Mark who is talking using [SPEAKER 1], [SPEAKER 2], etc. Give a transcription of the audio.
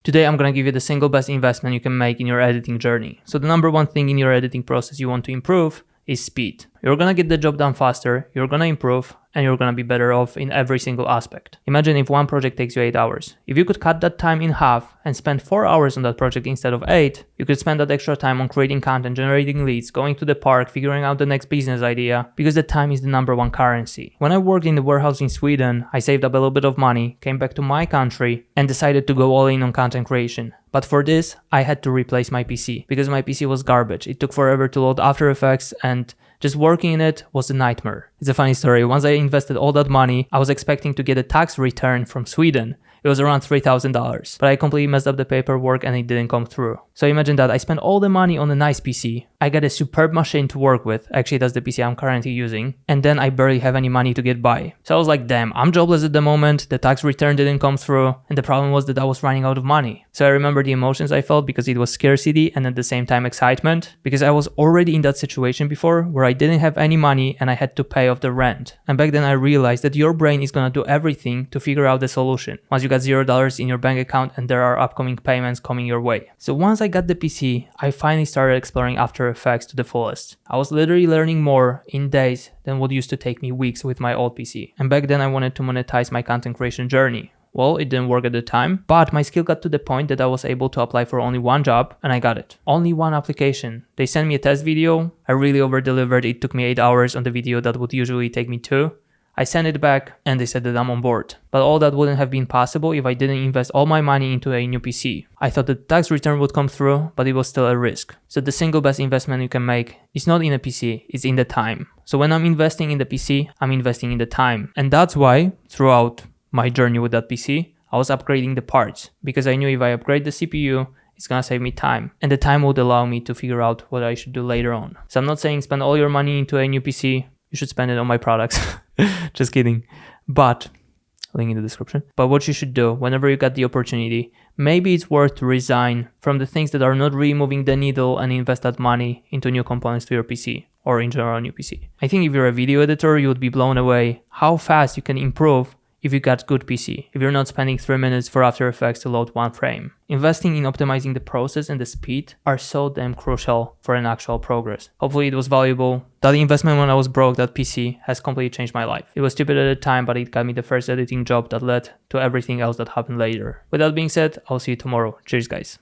[SPEAKER 1] Today I'm gonna give you the single best investment you can make in your editing journey. So the number one thing in your editing process you want to improve is speed. You're gonna get the job done faster, you're gonna improve, and you're gonna be better off in every single aspect. Imagine if one project takes you 8 hours. If you could cut that time in half and spend 4 hours on that project instead of 8, you could spend that extra time on creating content, generating leads, going to the park, figuring out the next business idea, because the time is the number one currency. When I worked in the warehouse in Sweden, I saved up a little bit of money, came back to my country, and decided to go all in on content creation. But for this, I had to replace my PC because my PC was garbage. It took forever to load After Effects and just working in it was a nightmare. It's a funny story. Once I invested all that money, I was expecting to get a tax return from Sweden. It was around $3,000, but I completely messed up the paperwork and it didn't come through. So imagine that I spent all the money on a nice PC. I got a superb machine to work with. Actually, that's the PC I'm currently using. And then I barely have any money to get by. So I was like, damn, I'm jobless at the moment. The tax return didn't come through. And the problem was that I was running out of money. So I remember the emotions I felt because it was scarcity and at the same time excitement. Because I was already in that situation before where I didn't have any money and I had to pay off the rent. And back then I realized that your brain is gonna do everything to figure out the solution. Once you got $0 in your bank account and there are upcoming payments coming your way. So once I got the PC, I finally started exploring After Effects to the fullest. I was literally learning more in days than what used to take me weeks with my old PC. And back then I wanted to monetize my content creation journey. Well, it didn't work at the time, but my skill got to the point that I was able to apply for only one job and I got it. Only one application. They sent me a test video. I really over-delivered. It took me 8 hours on the video that would usually take me 2. I sent it back and they said that I'm on board. But all that wouldn't have been possible if I didn't invest all my money into a new PC. I thought the tax return would come through, but it was still a risk. So the single best investment you can make is not in a PC, it's in the time. So when I'm investing in the PC, I'm investing in the time. And that's why throughout my journey with that PC, I was upgrading the parts because I knew if I upgrade the CPU, it's gonna save me time. And the time would allow me to figure out what I should do later on. So I'm not saying spend all your money into a new PC. You should spend it on my products. Just kidding. But, link in the description. But what you should do whenever you got the opportunity, maybe it's worth to resign from the things that are not really moving the needle and invest that money into new components to your PC or in general new PC. I think if you're a video editor, you would be blown away how fast you can improve if you got good PC, if you're not spending 3 minutes for After Effects to load one frame. Investing in optimizing the process and the speed are so damn crucial for an actual progress. Hopefully it was valuable. That investment when I was broke, that PC, has completely changed my life. It was stupid at the time, but it got me the first editing job that led to everything else that happened later. With that being said, I'll see you tomorrow. Cheers guys.